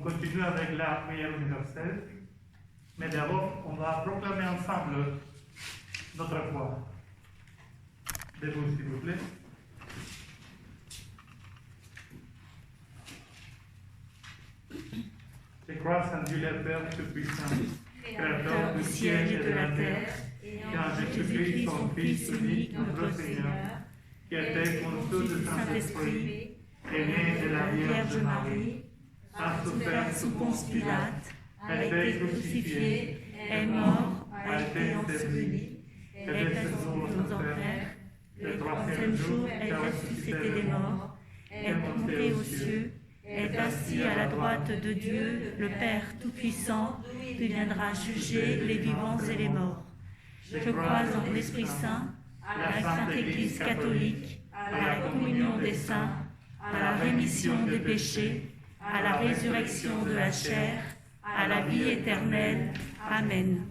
continue avec la prière universelle, mais d'abord, on va proclamer ensemble notre foi. Debout, s'il vous plaît. Je crois en Dieu le Père Tout-Puissant, Créateur du ciel et de la terre, et en Jésus-Christ, son Fils unique, notre Seigneur, qui était conçu du Saint-Esprit, est né de la Vierge Marie, a souffert sous Ponce Pilate, a été crucifié, est mort, a été enseveli, est descendu aux enfers, le troisième jour est ressuscité des morts, est monté aux cieux, est assis à la droite de Dieu, le Père Tout-Puissant, qui viendra juger les vivants et les morts. Je crois en l'Esprit Saint, à la Sainte Église catholique, à la communion des saints, à la rémission des péchés, à la résurrection de la chair, à la vie éternelle. Amen.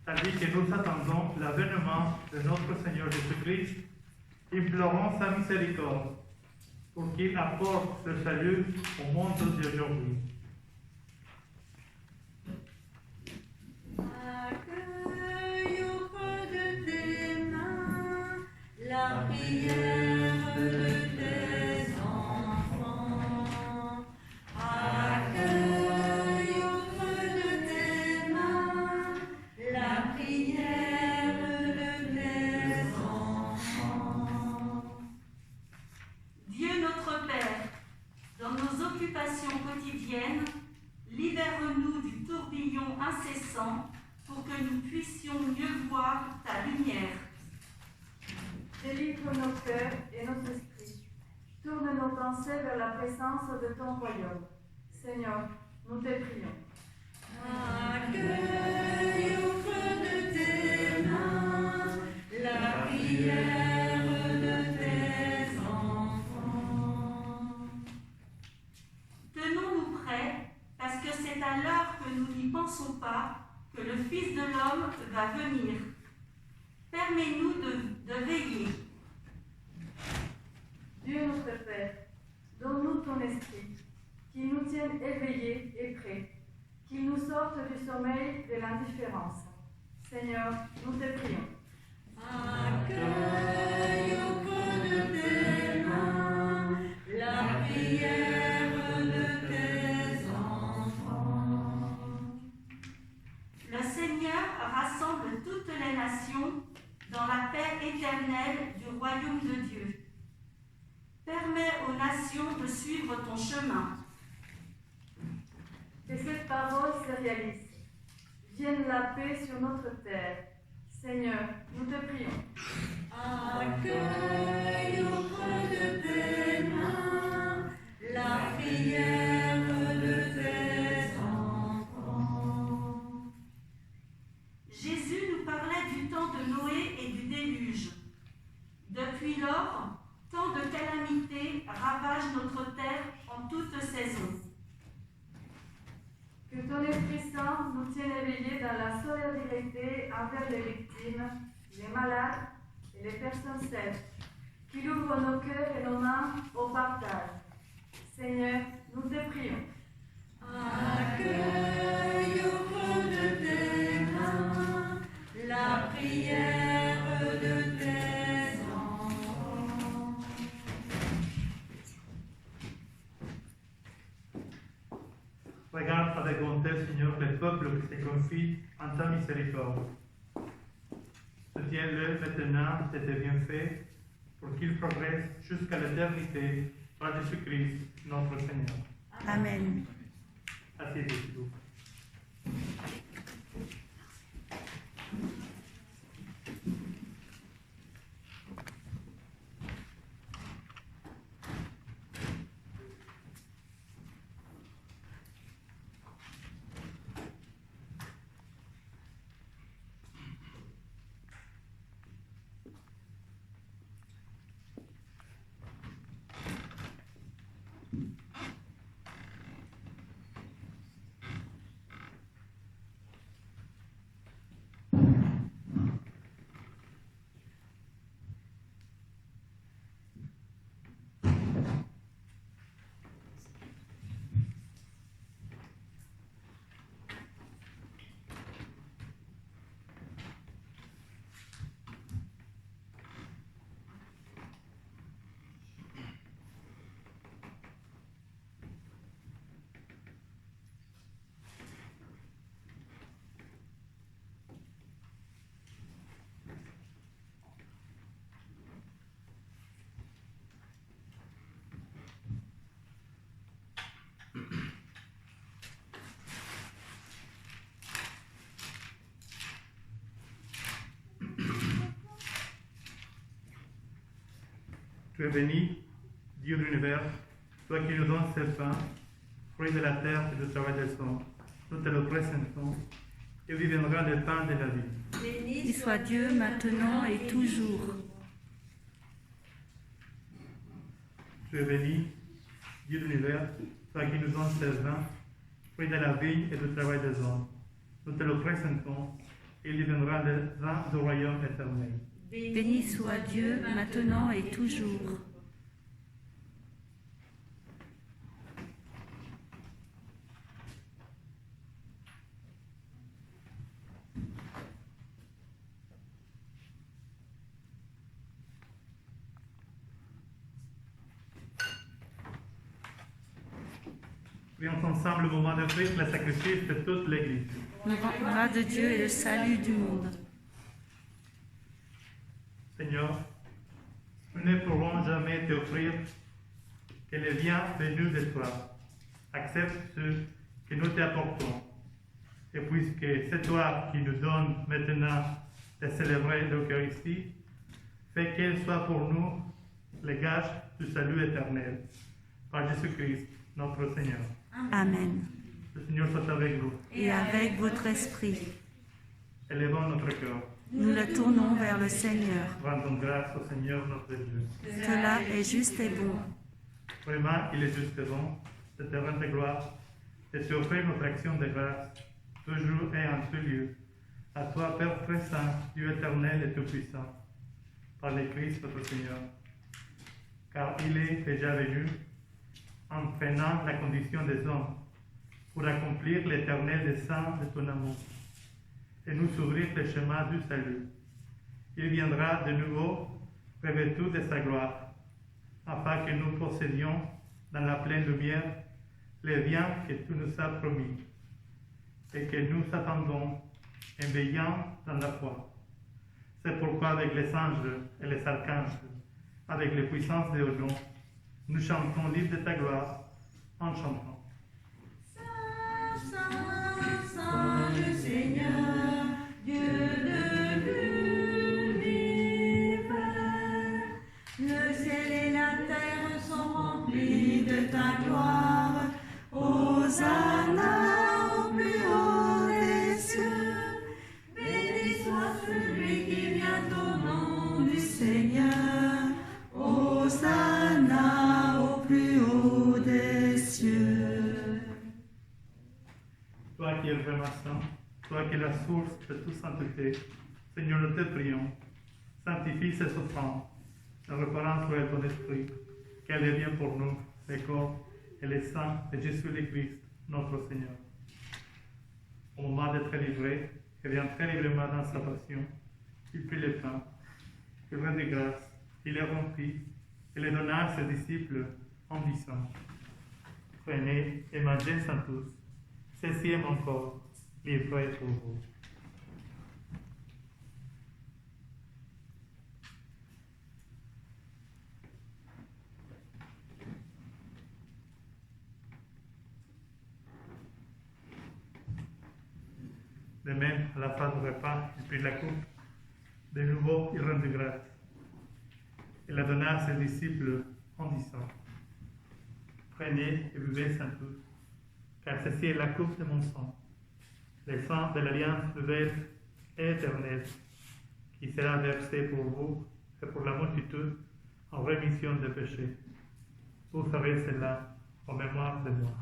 Tandis que nous attendons l'avènement de notre Seigneur Jésus-Christ, implorons sa miséricorde pour qu'il apporte le salut au monde d'aujourd'hui. Accueille au creux de tes mains la prière de tes enfants. Accueille au creux de tes mains la prière de tes enfants. Dieu notre Père, dans nos occupations quotidiennes, libère-nous du tourbillon incessant pour que nous puissions mieux voir ta lumière. Délivre nos cœurs et nos esprits. Tourne nos pensées vers la présence de ton royaume. Seigneur, nous te prions. Accueille au creux de tes mains la prière de tes enfants. Tenons-nous prêts, parce que c'est à l'heure que nous n'y pensons pas que le Fils de l'homme va venir. Permets-nous de veiller. Dieu notre Père, donne-nous ton esprit, qui nous tienne éveillés et prêts, qu'il nous sorte du sommeil de l'indifférence. Seigneur, nous te prions. Accueille au creux de tes mains la prière de tes enfants. Le Seigneur rassemble toutes les nations dans la paix éternelle du royaume de Dieu. Permets aux nations de suivre ton chemin. Que cette parole se réalise. Vienne la paix sur notre terre. Seigneur, nous te prions. Accueille au creux de tes mains la prière de tes enfants. Jésus nous parlait du temps de Noé et du déluge. Depuis lors, tant de calamités ravagent notre terre en toute saison. Que ton Esprit Saint nous tienne éveillés dans la solidarité envers les victimes, les malades et les personnes seules. Qu'il ouvre nos cœurs et nos mains au partage. Seigneur, nous te prions. Accueille au creux de tes mains la prière de tes enfants. Regarde avec bonté, Seigneur, le peuple qui se confie en ta miséricorde. Soutiens-le maintenant de tes bienfaits pour qu'il progresse jusqu'à l'éternité par Jésus-Christ, notre Seigneur. Amen. Asseyez-vous, s'il vous plaît. Tu es béni, Dieu de l'univers, toi qui nous donnes ce pain, fruit de la terre et du travail des hommes. Nous te le présentons et viendra le pain de la vie. Béni soit Dieu maintenant et toujours. Tu es béni, Dieu de l'univers, toi qui nous donnes ce vin, fruit de la vie et du travail des hommes. Nous te le présentons et il viendra le vin du royaume éternel. Béni soit Dieu maintenant et toujours. Prions ensemble le moment de Christ, le sacrifice de toute l'Église. La gloire de Dieu et le salut du monde. Seigneur, nous ne pourrons jamais t'offrir que les biens venus de toi. Accepte ce que nous t'apportons. Et puisque c'est toi qui nous donnes maintenant de célébrer l'Eucharistie, fais qu'elle soit pour nous le gage du salut éternel. Par Jésus-Christ, notre Seigneur. Amen. Le Seigneur soit avec vous. Et avec votre esprit, Élevons notre cœur. nous le tournons vers le Seigneur. Rendons grâce au Seigneur notre Dieu. Cela est juste et bon. Vraiment, il est juste et bon, de te rendre gloire et te offrir notre action de grâce, toujours et en tout lieu. À toi, Père très saint, Dieu éternel et tout-puissant, par le Christ notre Seigneur. Car il est déjà venu en prenant la condition des hommes pour accomplir l'éternel dessein de ton amour et nous ouvrir le chemin du salut. Il viendra de nouveau revêtu de sa gloire, afin que nous possédions dans la pleine lumière les biens que tu nous as promis et que nous attendons en veillant dans la foi. C'est pourquoi avec les anges et les archanges, avec les puissances des organes, nous chantons l'hymne de ta gloire en chantant. Saint, Saint, Saint, le Seigneur, Dieu de l'univers. Le ciel et la terre sont remplis de ta gloire. Hosanna au plus haut des cieux. Béni soit celui qui vient au nom du Seigneur. Hosanna au plus haut des cieux. Toi qui es vraiment saint, toi qui es la source de toute sainteté, Seigneur, nous te prions, sanctifie ces offrandes, en reparant sur ton esprit, qu'elle devienne pour nous le corps et le sang de Jésus le Christ, notre Seigneur. Au moment d'être livré, et bien terriblement dans sa passion, il prit le pain, il rendit grâce, il les rompit, et les donna à ses disciples en disant: Prenez et mangez-en tous, ceci est mon corps, livré pour vous. De même, à la fin du repas, il prit la coupe. De nouveau, il rendit grâce. Il la donna à ses disciples en disant: Prenez et buvez-en tous, car ceci est la coupe de mon sang, le sang de l'alliance nouvelle et éternelle, qui sera versé pour vous et pour la multitude en rémission des péchés. Vous ferez cela en mémoire de moi.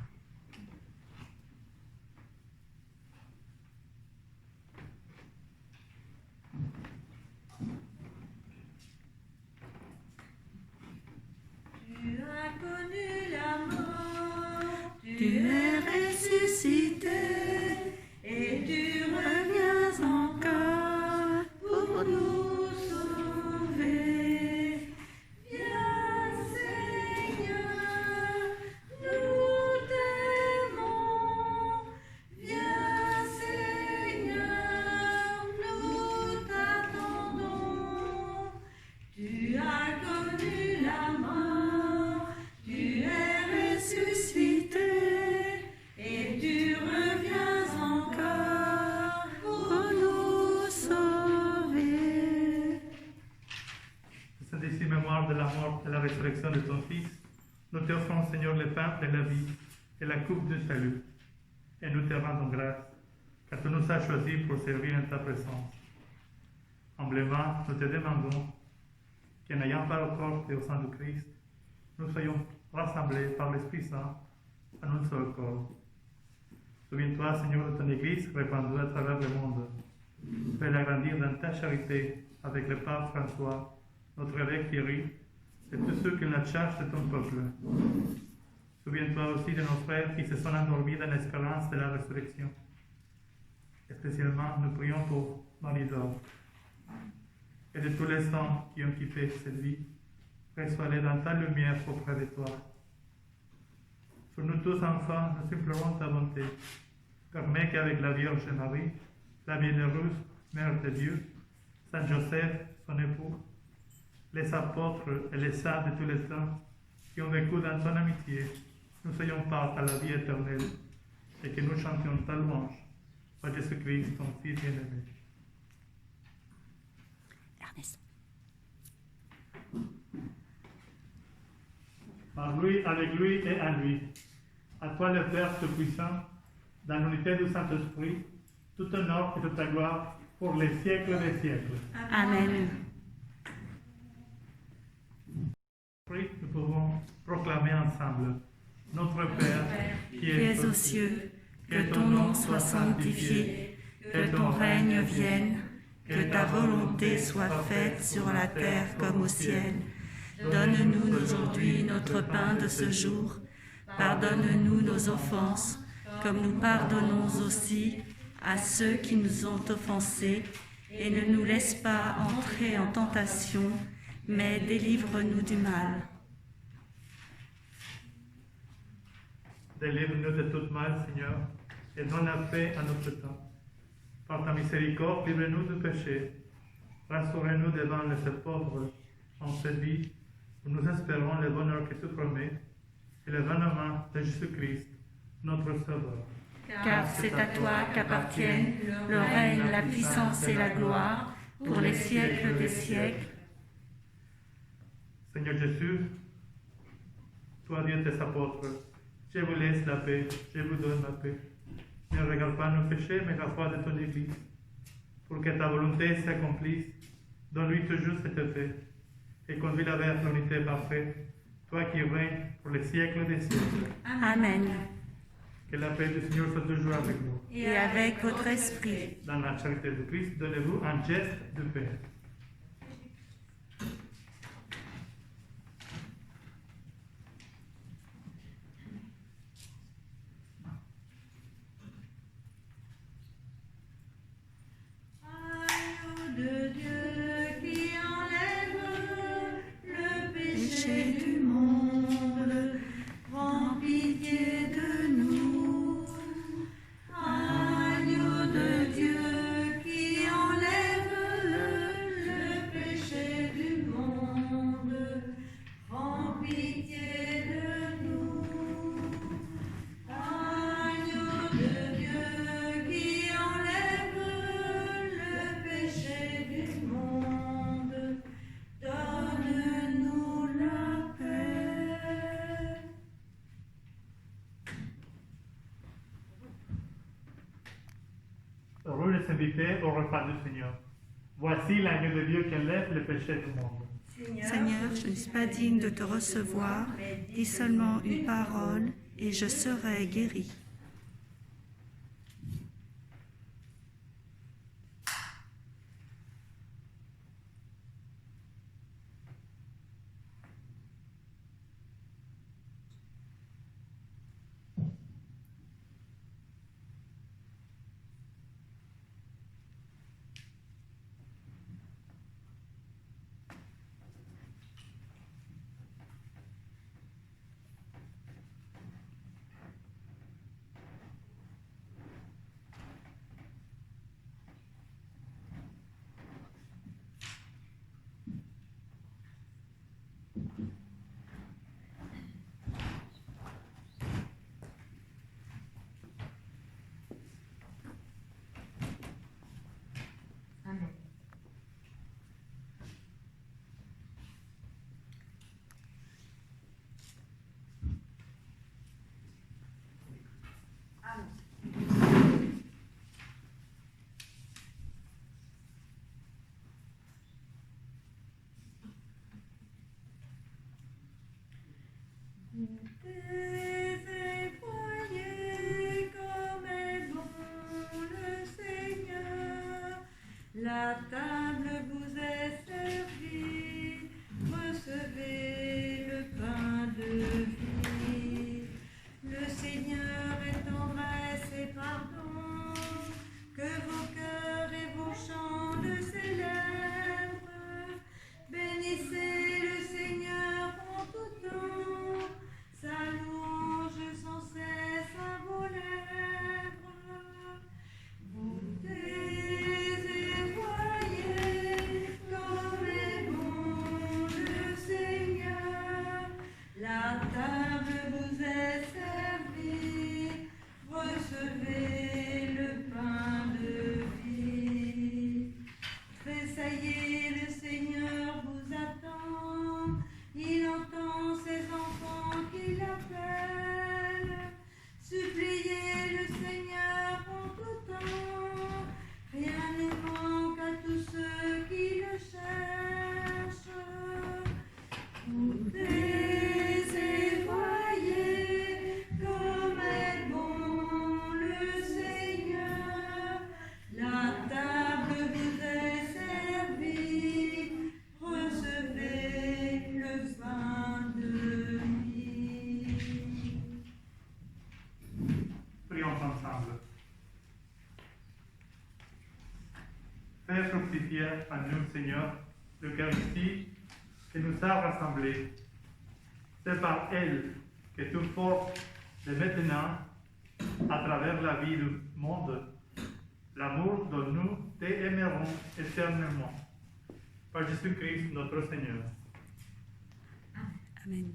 Tu as connu la mort, tu es ressuscité, et tu reviens encore pour nous sauver. Viens, Seigneur, nous te Nous te offrons, Seigneur, le pain de la vie et la coupe du salut. Et nous te rendons grâce, car tu nous as choisis pour servir en ta présence. Humblement, nous te demandons que n'ayant pas le corps et au sang du Christ, nous soyons rassemblés par l'Esprit Saint en un seul corps. Souviens-toi, Seigneur, de ton Église répandue à travers le monde. Fais-la grandir dans ta charité avec le pape François, notre évêque Thierry, et tous ceux qui ont la charge de ton peuple. Souviens-toi aussi de nos frères qui se sont endormis dans l'espérance de la résurrection. Et spécialement, nous prions pour Marie-Laure et de tous les saints qui ont quitté cette vie. Reçois-les dans ta lumière auprès de toi. Sur nous tous, enfants, nous implorons ta bonté. Permets qu'avec la Vierge Marie, la bienheureuse Mère de Dieu, Saint Joseph, son époux, les apôtres et les saints de tous les temps qui ont vécu dans ton amitié, nous soyons part à la vie éternelle et que nous chantions ta louange par Jésus-Christ, ton Fils bien-aimé. Ernest. Par lui, avec lui et en lui. À toi le Père Tout-Puissant, dans l'unité du Saint-Esprit, tout honneur et toute ta gloire pour les siècles des siècles. Amen. Nous pouvons proclamer ensemble: Notre Père, qui es aux cieux, que ton nom soit sanctifié, que ton règne vienne, que ta volonté soit faite sur la terre comme au ciel. Donne-nous aujourd'hui notre pain de ce jour. Pardonne-nous nos offenses, comme nous pardonnons aussi à ceux qui nous ont offensés, et ne nous laisse pas entrer en tentation, mais délivre-nous du mal. Délivre-nous de tout mal, Seigneur, et donne la paix à notre temps. Par ta miséricorde, livre-nous du péché. Restaure-nous devant les pauvres en cette vie, où nous espérons le bonheur que tu promets, et l'avènement de Jésus-Christ, notre Sauveur. Car c'est à toi qu'appartiennent le règne, la puissance et la gloire, pour les siècles des siècles. Seigneur Jésus, toi dis à tes apôtres: je vous laisse la paix, je vous donne la paix. Ne regarde pas nos péchés, mais la foi de ton Église. Pour que ta volonté s'accomplisse, donne-lui toujours cette paix, et conduis-la vers l'unité parfaite, toi qui règnes pour les siècles des siècles. Amen. Que la paix du Seigneur soit toujours avec vous. Et avec votre esprit. Dans la charité de Christ, donnez-vous un geste de paix. De Dieu qui enlève le péché du monde, prends pitié de nous. Agneau de Dieu qui enlève le péché du monde, prends pitié de nous. Agneau de Dieu qui enlève le péché du monde, donne-nous la paix. Heureux les invités au repas du Seigneur. Voici l'agneau de Dieu qui enlève le péché du monde. Seigneur, je ne suis pas digne de te recevoir. Dis seulement une parole et je serai guéri. Voyez comme est bon le Seigneur. La table vous est servie. Recevez le pain de vie. Le Seigneur est tendresse et pardon. Que vos cœurs et vos chants le célèbrent. Bénissez le Seigneur en tout temps. Sa louange sans cesse à vos lèvres. Goûtez et voyez comme est bon le Seigneur. La table vous est servie. Recevez le pain de vie. Tressaillez, le Seigneur vous attend. Il entend ses enfants qui l'appellent. Suppliez le Seigneur en tout temps. Rien ne manque à tous ceux qui le cherchent. Goûtez et voyez comme est bon le Seigneur. La table vous est servie. Recevez le pain de vie. Prions ensemble. Fais fructifier à nous, Seigneur, l'Eucharistie qui nous a rassemblés. C'est par elle que tu portes de maintenant, à travers la vie du monde, l'amour dont nous t'aimerons éternellement. Par Jésus-Christ, notre Seigneur. Amen.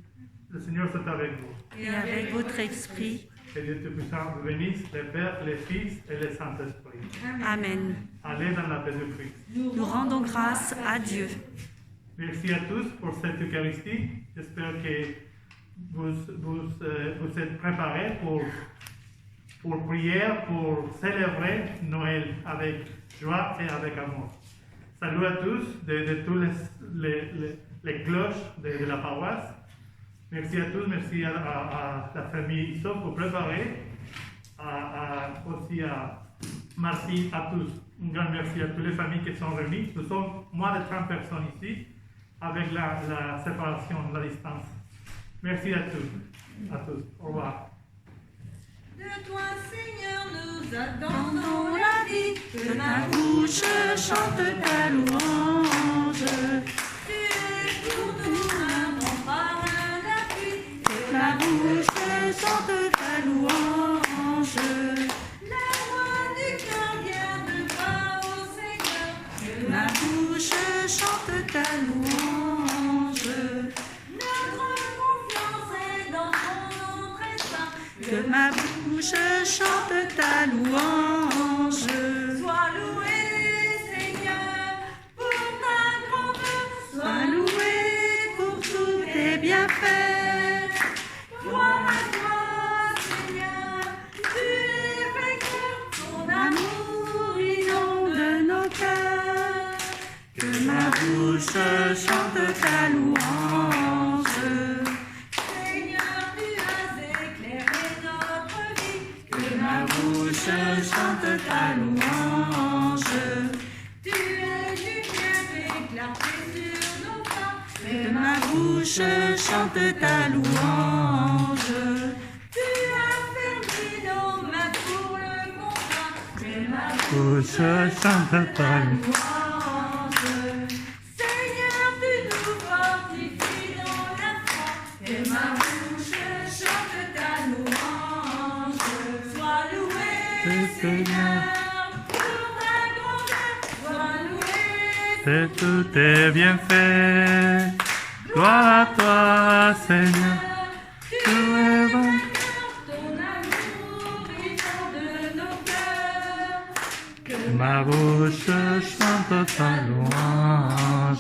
Le Seigneur soit avec vous. Et avec votre esprit. Que Dieu Tout-Puissant vous bénisse, le Père, le Fils et le Saint-Esprit. Amen. Allez dans la paix de Christ. Nous rendons grâce à Dieu. Merci à tous pour cette Eucharistie. J'espère que vous êtes préparés pour prier, pour célébrer Noël avec joie et avec amour. Salut à tous de tous les cloches de la paroisse. Merci à tous, merci à la famille Issop pour préparer, aussi à merci à tous. Un grand merci à toutes les familles qui sont réunies. Nous sommes moins de 30 personnes ici, avec la séparation, la distance. Merci à tous. Au revoir. De toi, Seigneur, nous attendons la vie. Que ma bouche chante ta louange. Tu es pour nous un bon parrain d'appui. Que ma bouche chante ta louange. La voix du cœur garde pas au Seigneur. Que ma bouche chante ta louange. Notre confiance est dans ton nom très saint. Que ma bouche chante ta louange. Sois loué, Seigneur, pour ta grandeur. Sois loué pour tous tes bienfaits. Gloire à toi, Seigneur, tu es vainqueur. Ton amour De nos cœurs. Que ma bouche chante ta louange. Seigneur, tu as éclairé notre vie. Que ma bouche chante ta louange. Tu es lumière et clarté sur nos pas. Que ma bouche chante ta louange. Tu as fermé nos mains pour le combat. Que ma Bouche chante ta louange. Seigneur, tu nous fortifies dans la foi. Que ma bouche chante ta louange. Sois loué, Seigneur, pour ta grandeur. Sois loué, C'est tous tes bienfaits. Gloire à toi, Seigneur. tu Tu es es bon. vainqueur. Ton amour inonde nos cœurs. Que Ma bouche chante ta louange.